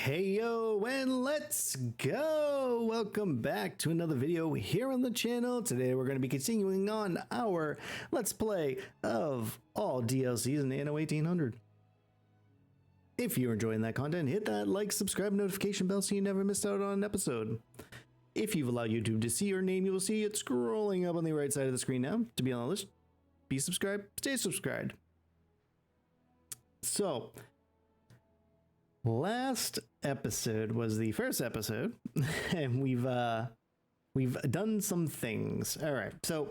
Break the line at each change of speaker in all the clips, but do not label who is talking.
Hey yo, and let's go! Welcome back to another video here on the channel. Today we're going to be continuing on our Let's Play of all DLCs in Anno 1800. If you're enjoying that content, hit that like, subscribe, notification bell so you never miss out on an episode. If you've allowed YouTube to see your name, you will see it scrolling up on the right side of the screen now. To be on the list, be subscribed, stay subscribed. So, last episode was the first episode, and we've done some things. All right, so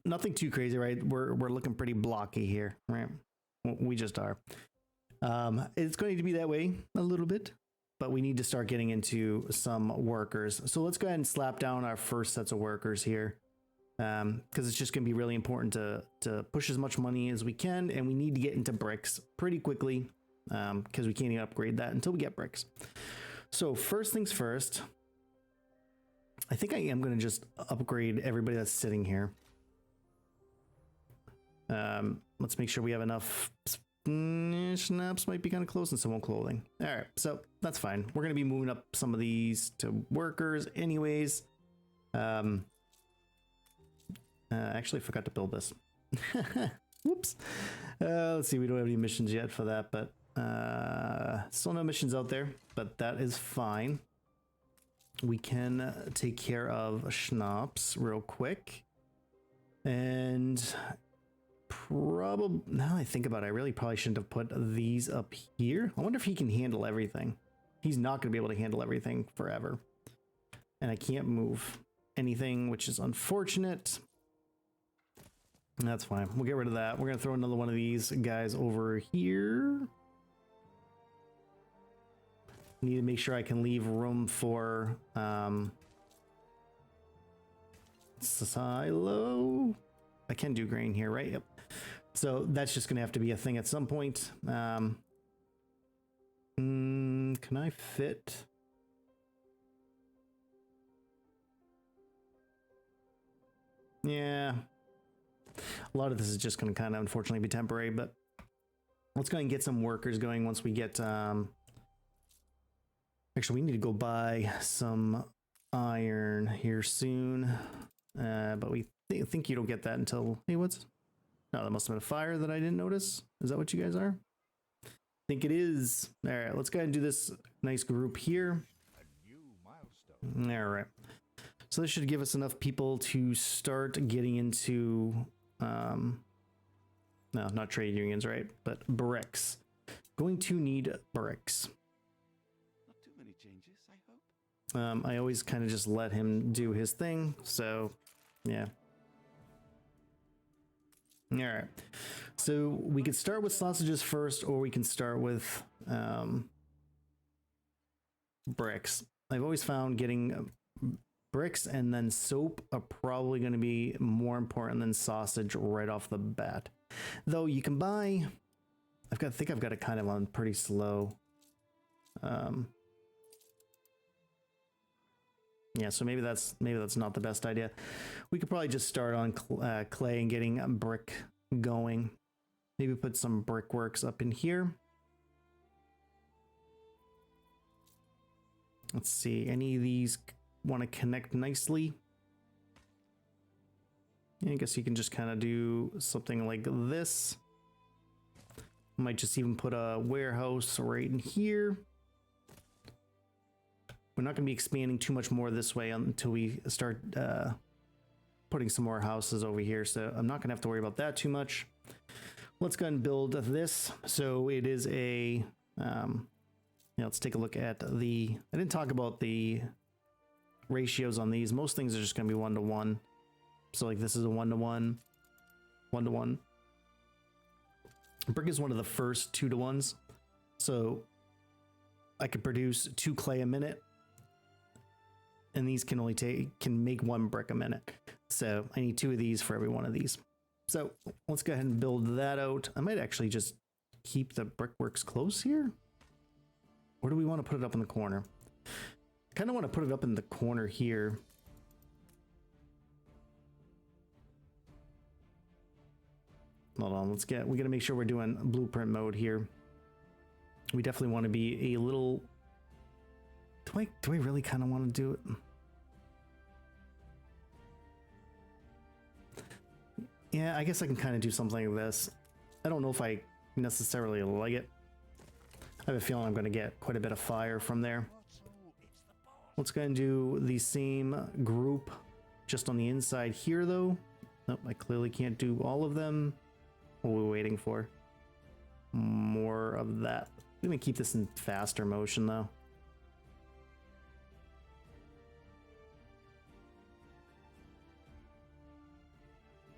nothing too crazy, right? We're looking pretty blocky here, right? We just are. It's going to be that way a little bit, but we need to start getting into some workers. So let's go ahead and slap down our first sets of workers here, because it's just going to be really important to push as much money as we can, and we need to get into bricks pretty quickly. Because we can't even upgrade that until we get bricks. So first things first, I think I am going to just upgrade everybody that's sitting here. Let's make sure we have enough. Schnapps might be kind of close in some clothing. All right, so that's fine. We're going to be moving up some of these to workers anyways. Actually forgot to build this. Whoops. Let's see, we don't have any missions yet for that, but still no missions out there, but that is fine. We can take care of Schnapps real quick. And probably, now I think about it, I really probably shouldn't have put these up here. I wonder if he can handle everything. He's not going to be able to handle everything forever. And I can't move anything, which is unfortunate. That's fine. We'll get rid of that. We're going to throw another one of these guys over here. Need to make sure I can leave room for silo. I can do grain here, right? Yep. So that's just going to have to be a thing at some point. Can I fit? Yeah. A lot of this is just going to kind of unfortunately be temporary, but let's go ahead and get some workers going once we get actually, we need to go buy some iron here soon, but we think you don't get that until, hey, what's, no, that must have been a fire that I didn't notice. Is that what you guys are? I think it is. All right, let's go ahead and do this nice group here.
A new milestone.
All right. So this should give us enough people to start getting into, no, not trade unions, right? But bricks. Going to need bricks.
Changes, I hope.
I always kind of just let him do his thing, so yeah. All right, so we could start with sausages first, or we can start with bricks. I've always found getting bricks and then soap are probably going to be more important than sausage right off the bat. Though you can buy, I think I've got it kind of on pretty slow. Yeah, so maybe that's not the best idea. We could probably just start on clay and getting a brick going. Maybe put some brickworks up in here. Let's see, any of these want to connect nicely? I guess you can just kind of do something like this. Might just even put a warehouse right in here. We're not going to be expanding too much more this way until we start putting some more houses over here. So I'm not going to have to worry about that too much. Let's go ahead and build this. So it is a, let's take a look at the, I didn't talk about the ratios on these. Most things are just going to be 1-to-1. So like this is a 1-to-1, 1-to-1. Brick is one of the first 2-to-1s. So I could produce 2 clay a minute. And these can only make 1 brick a minute. So I need 2 of these for every one of these. So let's go ahead and build that out. I might actually just keep the brickworks close here. Or do we want to put it up in the corner? I kind of want to put it up in the corner here. Hold on, we got to make sure we're doing blueprint mode here. We definitely want to be a little... Do I really kind of want to do it? Yeah, I guess I can kind of do something like this. I don't know if I necessarily like it. I have a feeling I'm going to get quite a bit of fire from there. Let's go and do the same group just on the inside here, though. Nope, I clearly can't do all of them. What are we waiting for? More of that. I'm going to keep this in faster motion, though.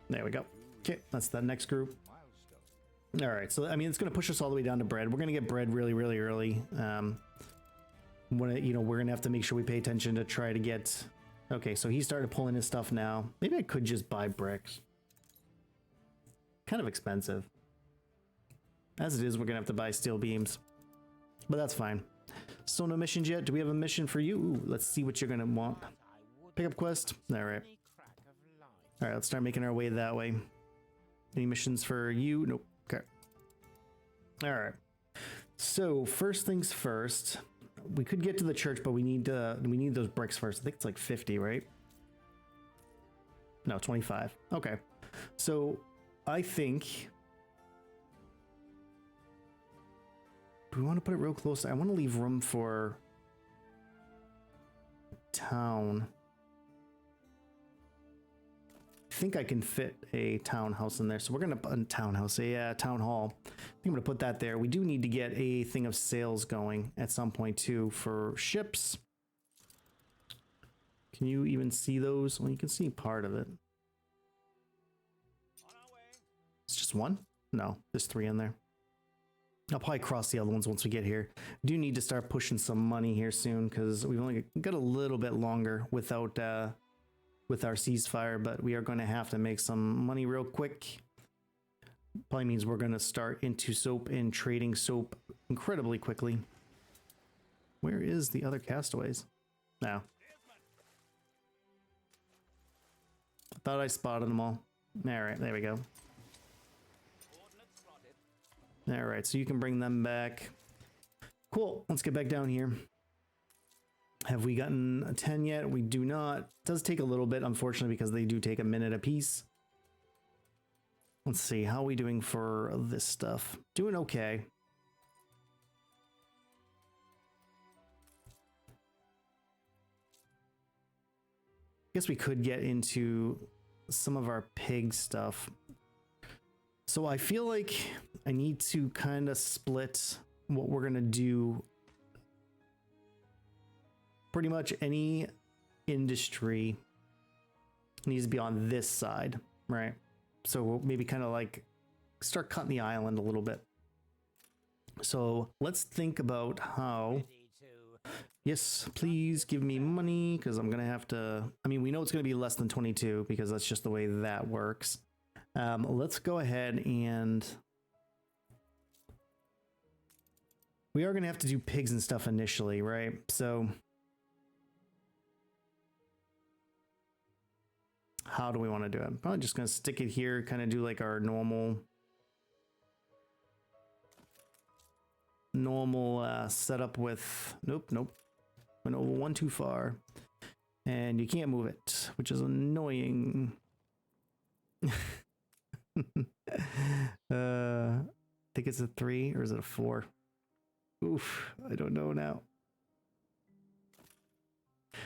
There we go. Okay, that's the next group. All right, so I mean, it's going to push us all the way down to bread. We're going to get bread really, really early. When it, we're going to have to make sure we pay attention to try to get. Okay, so he started pulling his stuff now. Maybe I could just buy bricks. Kind of expensive. As it is, we're going to have to buy steel beams, but that's fine. Still no missions yet. Do we have a mission for you? Ooh, let's see what you're going to want. Pickup quest. All right. All right, let's start making our way that way. Any missions for you? Nope. Okay. All right. So first things first, we could get to the church, but we need those bricks first. I think it's like 50, right? No, 25. Okay. So I think, do we want to put it real close? I want to leave room for town. I think I can fit a townhouse in there, so we're gonna put a townhouse, a town hall. I think I'm gonna put that there. We do need to get a thing of sales going at some point too for ships. Can you even see those? Well, you can see part of it. It's just one? No, there's 3 in there. I'll probably cross the other ones once we get here. Do need to start pushing some money here soon because we've only got a little bit longer without with our ceasefire, but we are going to have to make some money real quick. Probably means we're going to start into soap and trading soap incredibly quickly. Where is the other castaways? No. I thought I spotted them all. All right, there we go. All right, so you can bring them back. Cool, let's get back down here. Have we gotten a 10 yet? We do not. It does take a little bit, unfortunately, because they do take a minute a piece. Let's see, how are we doing for this stuff? Doing okay. Guess we could get into some of our pig stuff. So I feel like I need to kind of split what we're gonna do. Pretty much any industry needs to be on this side, right? So we'll maybe kind of like start cutting the island a little bit. So let's think about how. Yes, please give me money because I'm gonna have to. I mean, we know it's gonna be less than 22 because that's just the way that works. Let's go ahead and we are gonna have to do pigs and stuff initially, right? So how do we want to do it? I'm probably just gonna stick it here, kind of do like our normal setup with nope. Went over one too far, and you can't move it, which is annoying. I think it's a 3 or is it a 4? Oof, I don't know now.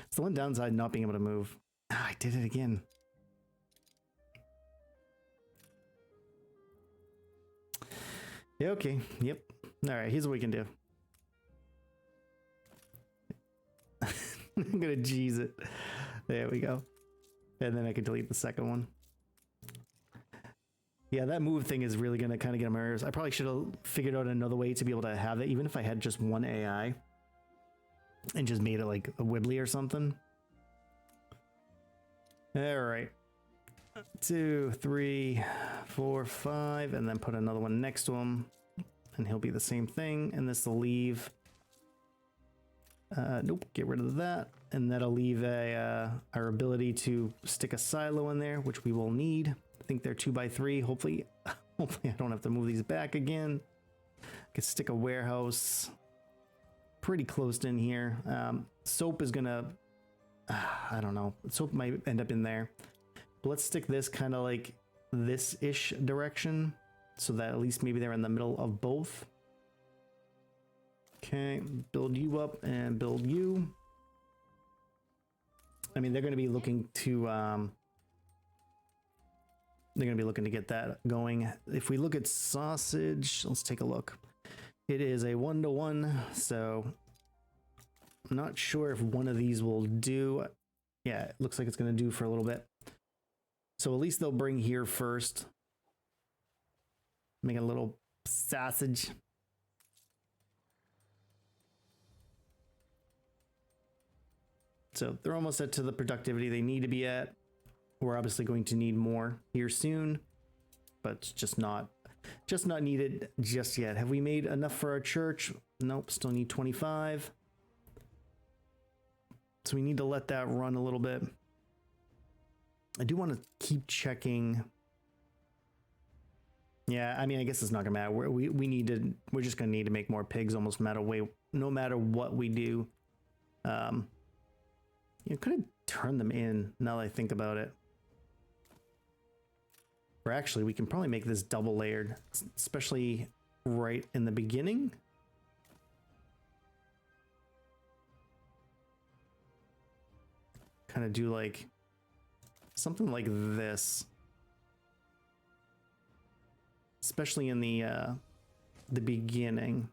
It's the one downside not being able to move. Ah, I did it again. Yeah, okay, yep. All right, here's what we can do. I'm gonna G's it. There we go. And then I can delete the second one. Yeah, that move thing is really gonna kind of get on my nerves. I probably should have figured out another way to be able to have it, even if I had just one AI and just made it like a Wibbly or something. All right. 2, 3, 4, 5, and then put another one next to him, and he'll be the same thing. And this will leave. Nope, get rid of that, and that'll leave our ability to stick a silo in there, which we will need. I think they're 2x3. Hopefully I don't have to move these back again. Could stick a warehouse pretty close in here. Soap is gonna, I don't know. Soap might end up in there. But let's stick this kind of like this-ish direction so that at least maybe they're in the middle of both. Okay, build you up and build you. I mean, they're going to be looking to get that going. If we look at sausage, let's take a look. It is a 1-to-1, so I'm not sure if one of these will do. Yeah, it looks like it's going to do for a little bit. So at least they'll bring here first. Make a little sausage. So they're almost at to the productivity they need to be at. We're obviously going to need more here soon, but it's just not needed just yet. Have we made enough for our church? Nope, still need 25. So we need to let that run a little bit. I do want to keep checking. Yeah, I mean, I guess it's not gonna matter. We're just gonna need to make more pigs almost no matter what we do. You could have turned them in now that I think about it. Or actually, we can probably make this double layered, especially right in the beginning. Kind of do like something like this. Especially in the beginning.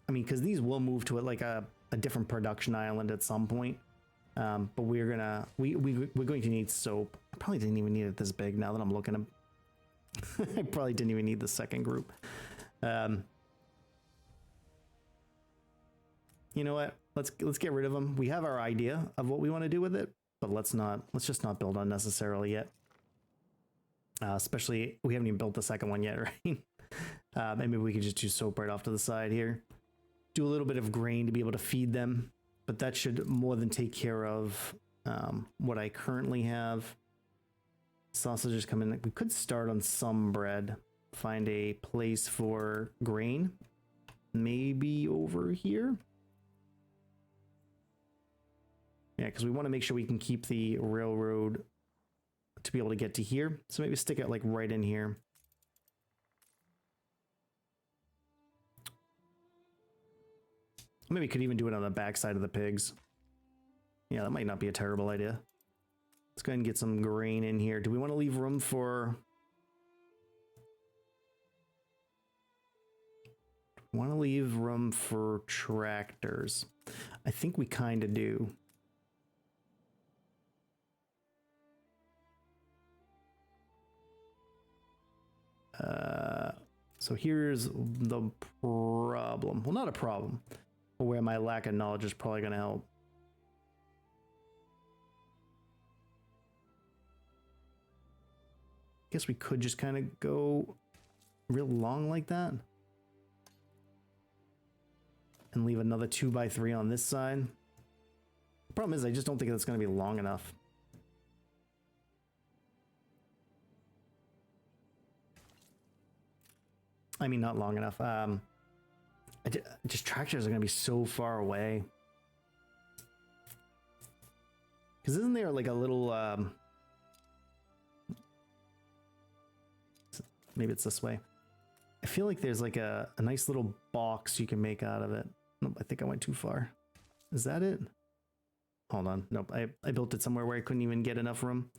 I mean, because these will move to like a different production island at some point. But we're going to need soap. I probably didn't even need it this big now that I'm looking at. I probably didn't even need the second group. You know what? Let's get rid of them. We have our idea of what we want to do with it, but let's just not build unnecessarily yet. Especially we haven't even built the second one yet, right? Maybe we could just do soap right off to the side here. Do a little bit of grain to be able to feed them, but that should more than take care of what I currently have. Sausages come in. We could start on some bread. Find a place for grain. Maybe over here. Yeah, because we want to make sure we can keep the railroad to be able to get to here. So maybe stick it like right in here. Maybe we could even do it on the back side of the pigs. Yeah, that might not be a terrible idea. Let's go ahead and get some grain in here. Do we want to leave room for... want to leave room for tractors? I think we kind of do. So here's the problem. Well, not a problem, but where my lack of knowledge is probably going to help. Guess we could just kind of go real long like that. And leave another 2x3 on this side. The problem is I just don't think that's going to be long enough. I mean, not long enough. Just tractors are going to be so far away. Because isn't there like a little... maybe it's this way. I feel like there's like a nice little box you can make out of it. Nope, I think I went too far. Is that it? Hold on. Nope, I built it somewhere where I couldn't even get enough room.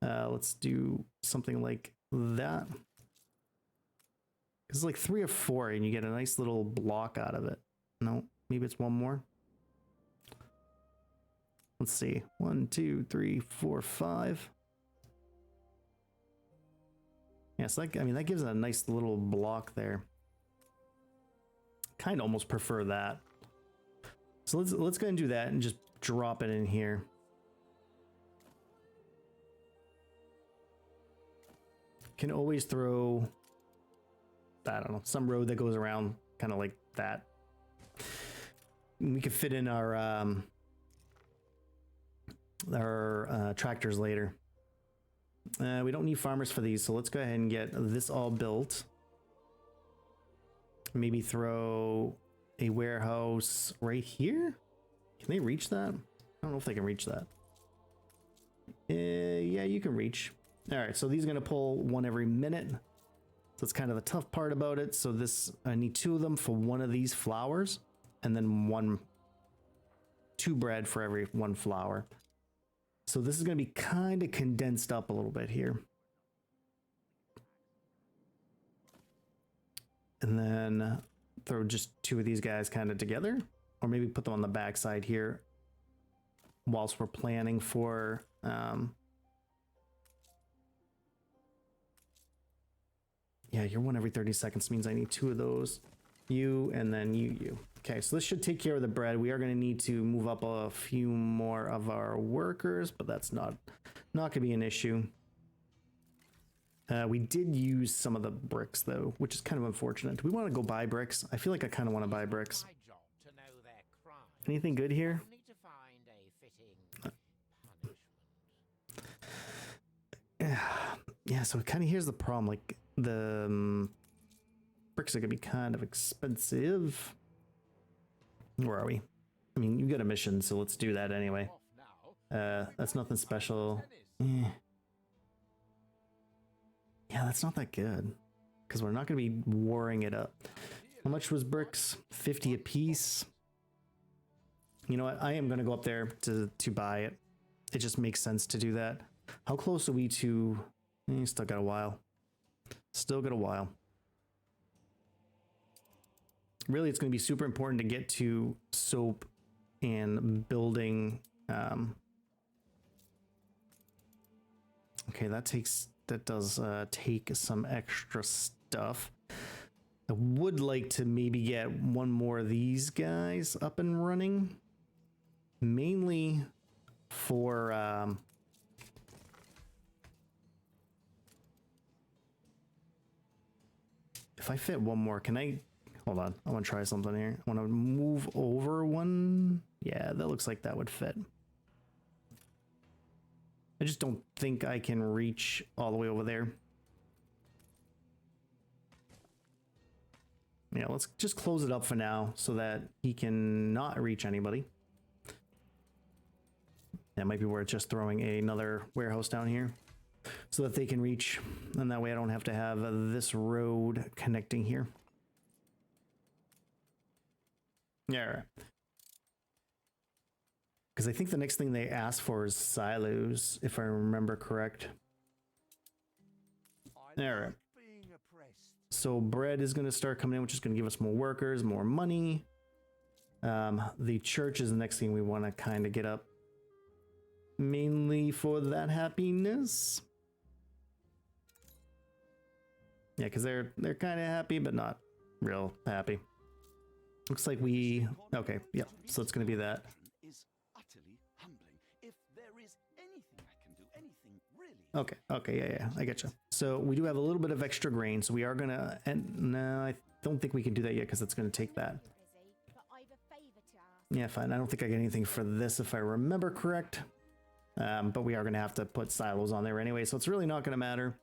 Let's do something like that. It's like 3 or 4 and you get a nice little block out of it. No, maybe it's one more. Let's see. 1, 2, 3, 4, 5. Yes, I mean, that gives it a nice little block there. Kind of almost prefer that. So let's go ahead and do that and just drop it in here. Can always throw, I don't know, some road that goes around kind of like that. And we could fit in our our tractors later. We don't need farmers for these, so let's go ahead and get this all built. Maybe throw a warehouse right here. Can they reach that? I don't know if they can reach that. Yeah, you can reach. All right, so these are gonna pull one every minute. So it's kind of the tough part about it. So this, I need 2 of them for one of these flowers, and then 2 bread for every 1 flower. So this is gonna be kind of condensed up a little bit here. And then throw just 2 of these guys kind of together, or maybe put them on the back side here whilst we're planning for yeah, you're 1 every 30 seconds means I need 2 of those. You and then you. Okay, so this should take care of the bread. We are going to need to move up a few more of our workers, but that's not going to be an issue. We did use some of the bricks though, which is kind of unfortunate. Do we want to go buy bricks? I feel like I kind of want to buy bricks. Anything good here? Yeah, so kind of here's the problem. Like the bricks are gonna be kind of expensive. Where are we? I mean, you got a mission, so let's do that anyway. That's nothing special. Yeah, that's not that good because we're not gonna be warring it up. How much was bricks? 50 a piece. You know what? I am gonna go up there to buy it. It just makes sense to do that. How close are we to? Still got a while. Still got a while. Really, it's going to be super important to get to soap and building. Okay, that does take some extra stuff. I would like to maybe get 1 more of these guys up and running, mainly for if I fit 1 more, can I hold on? I want to try something here. I want to move over 1. Yeah, that looks like that would fit. I just don't think I can reach all the way over there. Yeah, let's just close it up for now so that he can not reach anybody. That might be worth just throwing another warehouse down here so that they can reach, and that way I don't have to have this road connecting here. Yeah, right. Because I think the next thing they ask for is silos, if I remember correct. All right. So bread is going to start coming in, which is going to give us more workers, more money. The church is the next thing we want to kind of get up, mainly for that happiness. Yeah, because they're kind of happy, but not real happy. Looks like we... Okay, yep. So it's going to be that. Okay, yeah, I get you. So we do have a little bit of extra grain, so we are going to... And no, I don't think we can do that yet because it's going to take that. Yeah, fine. I don't think I get anything for this if I remember correct. But we are going to have to put silos on there anyway, so it's really not going to matter.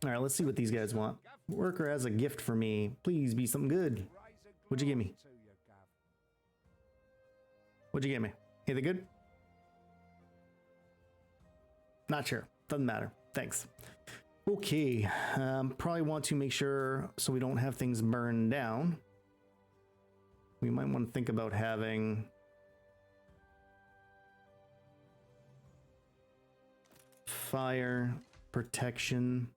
All right, let's see what these guys want. Worker has a gift for me. Please be something good. What'd you give me? What'd you give me? Anything good? Not sure. Doesn't matter. Thanks. Okay. Probably want to make sure so we don't have things burned down. We might want to think about having... fire protection.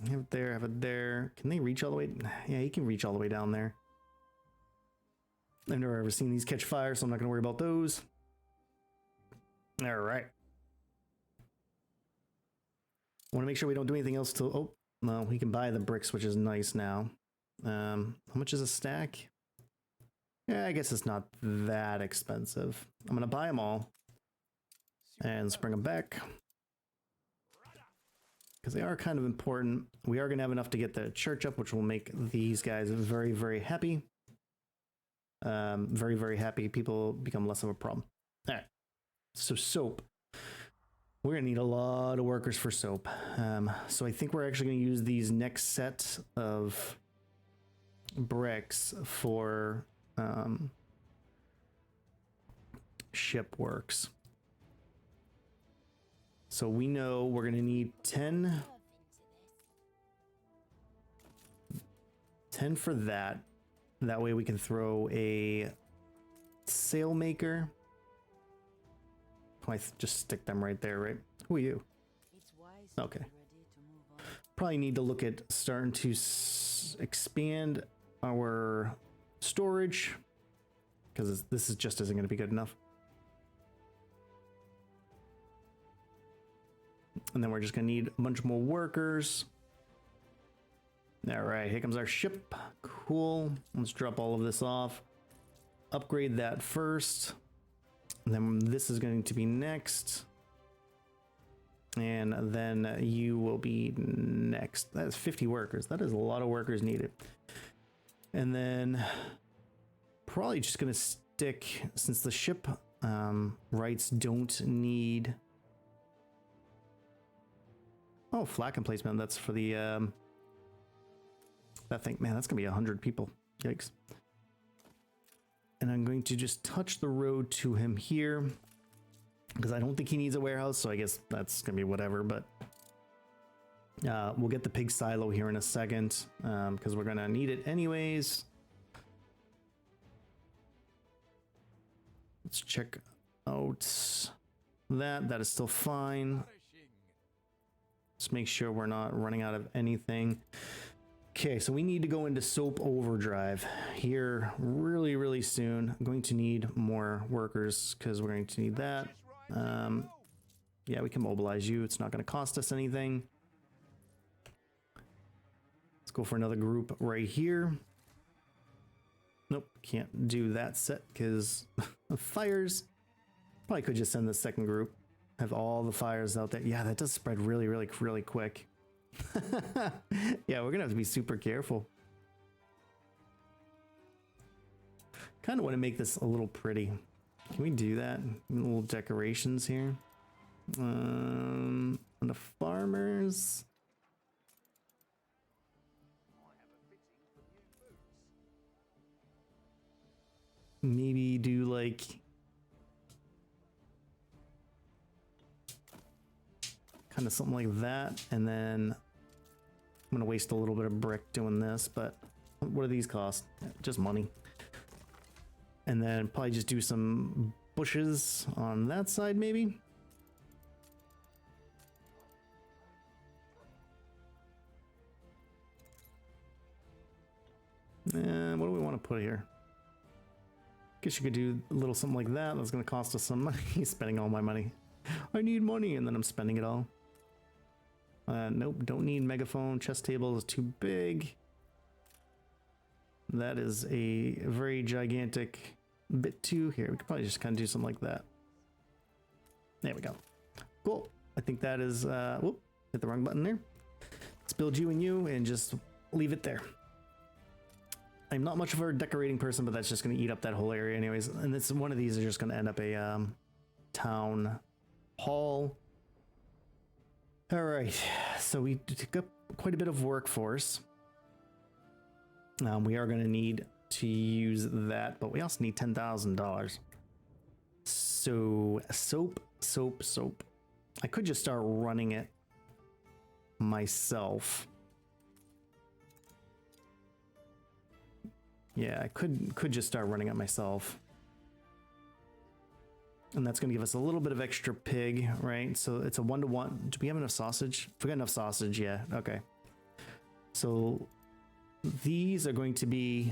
Have it there, have it there. Can they reach all the way? Yeah, he can reach all the way down there. I've never ever seen these catch fire, so I'm not going to worry about those. All right. Want to make sure we don't do anything else till... Oh, no, we can buy the bricks, which is nice now. How much is a stack? Yeah, I guess it's not that expensive. I'm going to buy them all. And let's bring them back. because they are kind of important. We are going to have enough to get the church up, which will make these guys very, very happy. Very, very happy. People become less of a problem. All right. So soap. We're going to need a lot of workers for soap. So I think we're actually going to use these next set of bricks for ship works. So we know we're going to need 10 for that. That way we can throw a sail maker. I just stick them right there, right? Who are you? Okay. Probably need to look at starting to expand our storage, because this is just isn't going to be good enough. And then we're just going to need a bunch more workers. All right, here comes our ship. Cool. Let's drop all of this off. Upgrade that first. And then this is going to be next. And then you will be next. That is 50 workers. That is a lot of workers needed. And then probably just going to stick, since the ship rights don't need... Oh, flag emplacement. That's for the... that thing. Man, that's going to be 100 people. Yikes. And I'm going to just touch the road to him here, because I don't think he needs a warehouse, so I guess that's going to be whatever, but we'll get the pig silo here in a second, because we're going to need it anyways. Let's check out that. That is still fine. Let's make sure we're not running out of anything. Okay, so we need to go into soap overdrive here really, really soon. I'm going to need more workers because we're going to need that. Yeah, we can mobilize you. It's not going to cost us anything. Let's go for another group right here. Nope, can't do that set because of fires. Probably could just send the second group. Have all the fires out there. Yeah, that does spread really, really, really quick. Yeah, we're gonna have to be super careful. Kind of want to make this a little pretty. Can we do that? Little decorations here. And the farmers. Maybe do like kind of something like that, and then I'm gonna waste a little bit of brick doing this, but what do these cost? Just money. And then probably just do some bushes on that side, maybe. And what do we want to put here? Guess you could do a little something like that. That's gonna cost us some money. Spending all my money. I need money, and then I'm spending it all. Nope, don't need megaphone. Chess table is too big. That is a very gigantic bit too. Here, we could probably just kind of do something like that. There we go. Cool. I think that is, whoop, hit the wrong button there. Let's build you and just leave it there. I'm not much of a decorating person, but that's just going to eat up that whole area anyways. And this one of these is just going to end up a town hall. All right, so we took up quite a bit of workforce. We are going to need to use that, but we also need $10,000. So soap. I could just start running it myself. Yeah, I could just start running it myself. And that's going to give us a little bit of extra pig, right? So it's a 1-to-1. Do we have enough sausage? If we got enough sausage, yeah. Okay. So these are going to be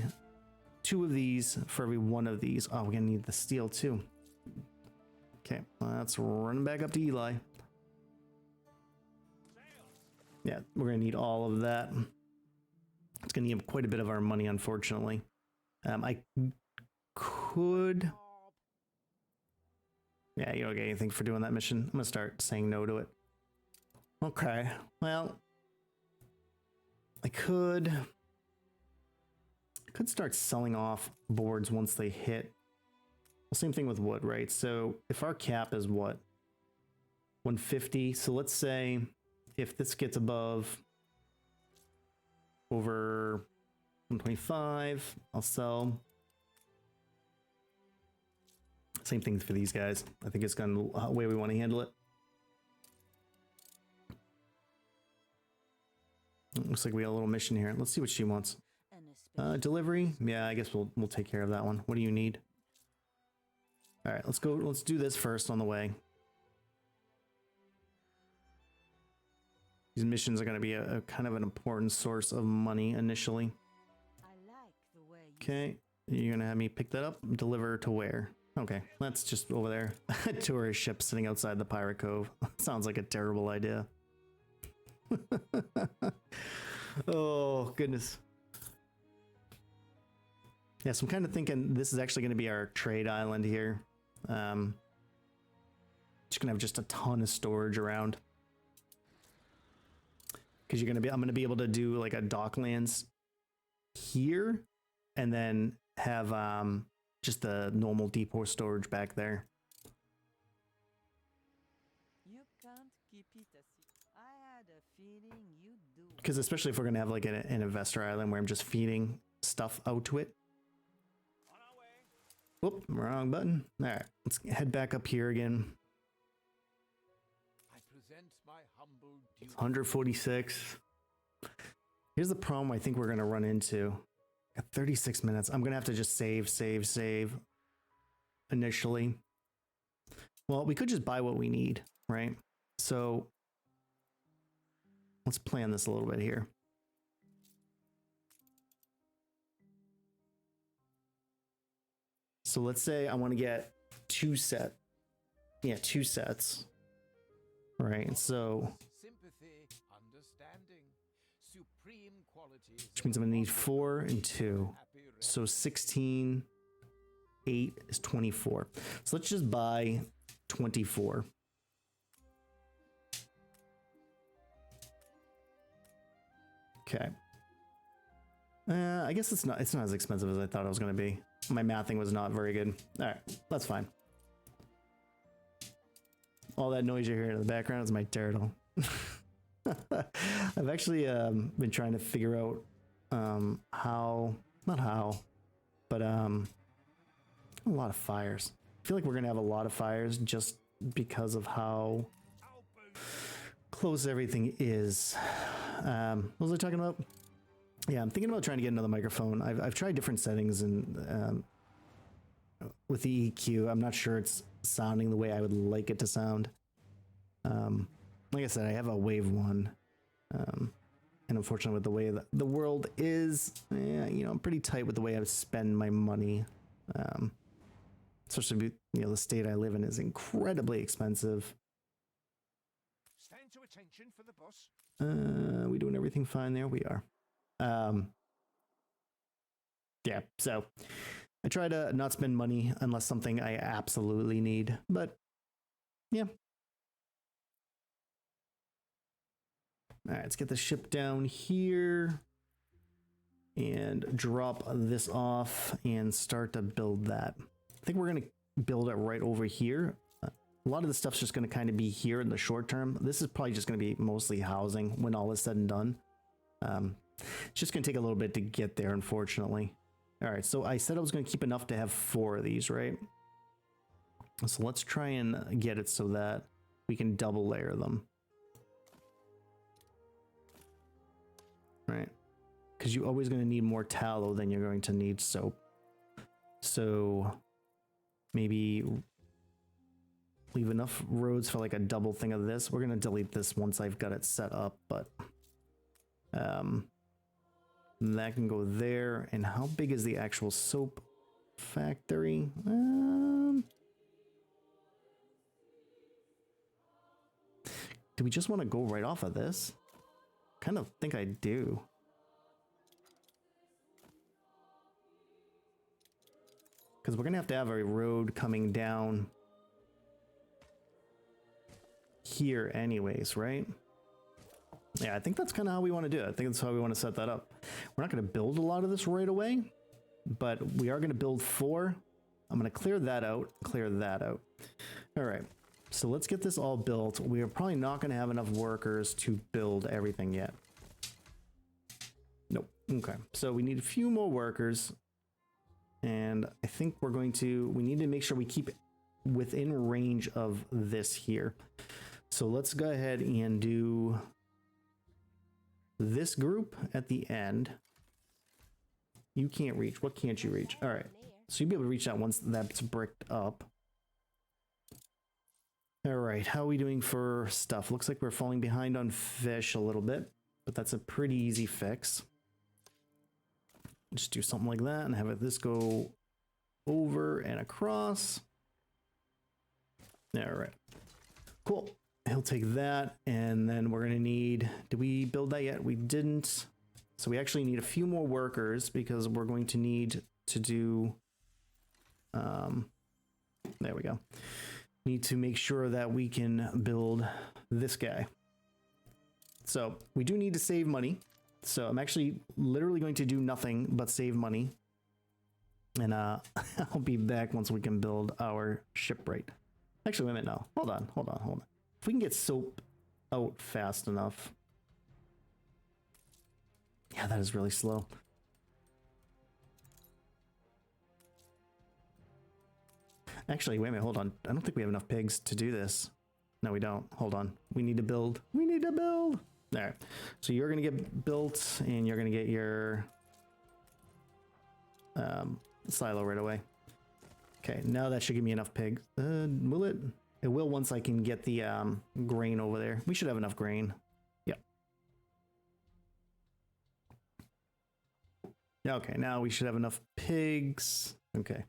2 of these for every 1 of these. Oh, we're going to need the steel too. Okay, let's run back up to Eli. Yeah, we're going to need all of that. It's going to need quite a bit of our money, unfortunately. I could... Yeah, you don't get anything for doing that mission. I'm gonna start saying no to it. Okay, well, I could start selling off boards once they hit. Well, same thing with wood, right? So if our cap is what? 150. So let's say if this gets above over 125, I'll sell. Same thing for these guys. I think it's gone the way we want to handle it. Looks like we got a little mission here. Let's see what she wants. Delivery. Yeah, I guess we'll take care of that one. What do you need? All right, let's go. Let's do this first on the way. These missions are going to be a kind of an important source of money initially. Okay, you're going to have me pick that up. Deliver to where? Okay, that's just over there. A tourist ship sitting outside the Pirate Cove. Sounds like a terrible idea. Oh, goodness. Yeah, so I'm kind of thinking this is actually going to be our trade island here. Just going to have just a ton of storage around. Because I'm going to be able to do like a docklands here and then have just the normal depot storage back there.
You can't keep it a secret. I had a feeling you'd do.
Because especially if we're going to have like an investor island where I'm just feeding stuff out to it. Whoop, wrong button. All right, let's head back up here again.
I present my humble duty.
146. Here's the problem I think we're going to run into. At 36 minutes, I'm going to have to just save initially. Well, we could just buy what we need, right? So let's plan this a little bit here. So let's say I want to get two sets. Right, so
Sympathy, understanding, supreme qualities.
which means I'm gonna need 4 and 2. So 16, 8 is 24. So let's just buy 24. Okay. I guess it's not as expensive as I thought it was gonna be. My mathing was not very good. All right, that's fine. All that noise you hear in the background is my turtle. I've actually been trying to figure out not how, but a lot of fires. I feel like we're gonna have a lot of fires just because of how close everything is. What was I talking about? Yeah, I'm thinking about trying to get another microphone. I've tried different settings and with the EQ, I'm not sure it's sounding the way I would like it to sound. Like I said, I have a Wave 1. And unfortunately with the way that the world is, I'm pretty tight with the way I spend my money. Especially, the state I live in is incredibly expensive.
Stand to attention for the boss.
We doing everything fine there? We are. Yeah, so I try to not spend money unless something I absolutely need, but yeah. All right, let's get the ship down here and drop this off and start to build that. I think we're going to build it right over here. A lot of the stuff's just going to kind of be here in the short term. This is probably just going to be mostly housing when all is said and done. It's just going to take a little bit to get there, unfortunately. All right, so I said I was going to keep enough to have 4 of these, right? So let's try and get it so that we can double layer them. Right? Because you're always going to need more tallow than you're going to need soap. So maybe leave enough roads for like a double thing of this. We're going to delete this once I've got it set up, but that can go there. And how big is the actual soap factory? Do we just want to go right off of this? Kind of think I do. Because we're gonna have to have a road coming down here anyways, right? Yeah, I think that's kind of how we want to do it. I think that's how we want to set that up. We're not going to build a lot of this right away, but we are going to build 4. I'm going to clear that out, clear that out. All right, so let's get this all built. We are probably not going to have enough workers to build everything yet. Nope. Okay, so we need a few more workers. And I think we need to make sure we keep within range of this here. So let's go ahead and do this group at the end. You can't reach. What can't you reach? All right. So you'll be able to reach that once that's bricked up. All right. How are we doing for stuff? Looks like we're falling behind on fish a little bit, but that's a pretty easy fix. Just do something like that and have this go over and across. All right. Cool. He'll take that, and then we're going to need... Did we build that yet? We didn't. So we actually need a few more workers because we're going to need to do... there we go. Need to make sure that we can build this guy. So we do need to save money. So I'm actually literally going to do nothing but save money. And I'll be back once we can build our shipwright. Actually, wait a minute, no. Hold on. If we can get soap out fast enough. Yeah, that is really slow. Actually, wait a minute, hold on. I don't think we have enough pigs to do this. No, we don't. Hold on. We need to build. We need to build. All right. So you're going to get built, and you're going to get your silo right away. Okay, now that should give me enough pigs. Will it? It will once I can get the grain over there. We should have enough grain. Yep. Okay, now we should have enough pigs. Okay.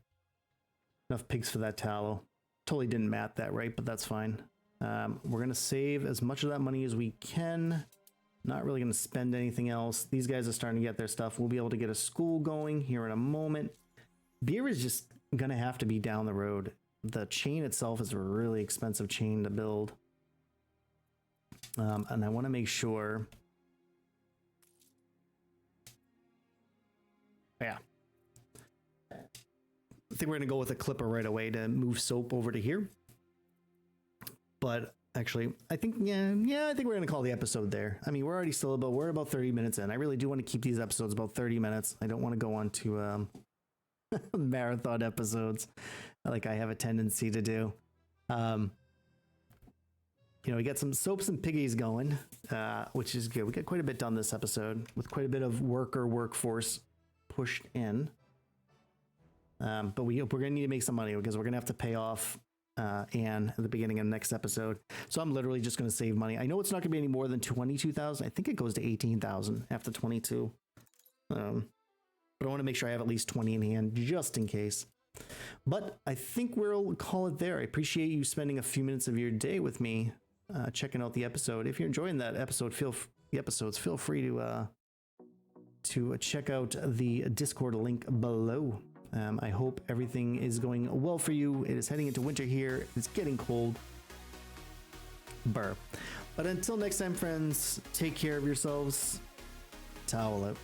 Enough pigs for that tallow. Totally didn't mat that right, but that's fine. We're going to save as much of that money as we can. Not really going to spend anything else. These guys are starting to get their stuff. We'll be able to get a school going here in a moment. Beer is just going to have to be down the road. The chain itself is a really expensive chain to build. And I want to make sure... Yeah. I think we're going to go with a clipper right away to move soap over to here. But actually, I think, yeah, I think we're going to call the episode there. I mean, we're about 30 minutes in. I really do want to keep these episodes about 30 minutes. I don't want to go on to marathon episodes like I have a tendency to do. We got some soaps and piggies going, which is good. We got quite a bit done this episode with quite a bit of workforce pushed in. But we're going to need to make some money because we're going to have to pay off Anne at the beginning of the next episode. So I'm literally just going to save money. I know it's not going to be any more than 22,000. I think it goes to 18,000 after 22. But I want to make sure I have at least 20 in hand just in case. But I think we'll call it there. I appreciate you spending a few minutes of your day with me checking out the episode. If you're enjoying that episode, feel free to check out the Discord link below. I hope everything is going well for you. It is heading into winter here. It's getting cold. Burr. But until next time, friends, take care of yourselves. Towel out.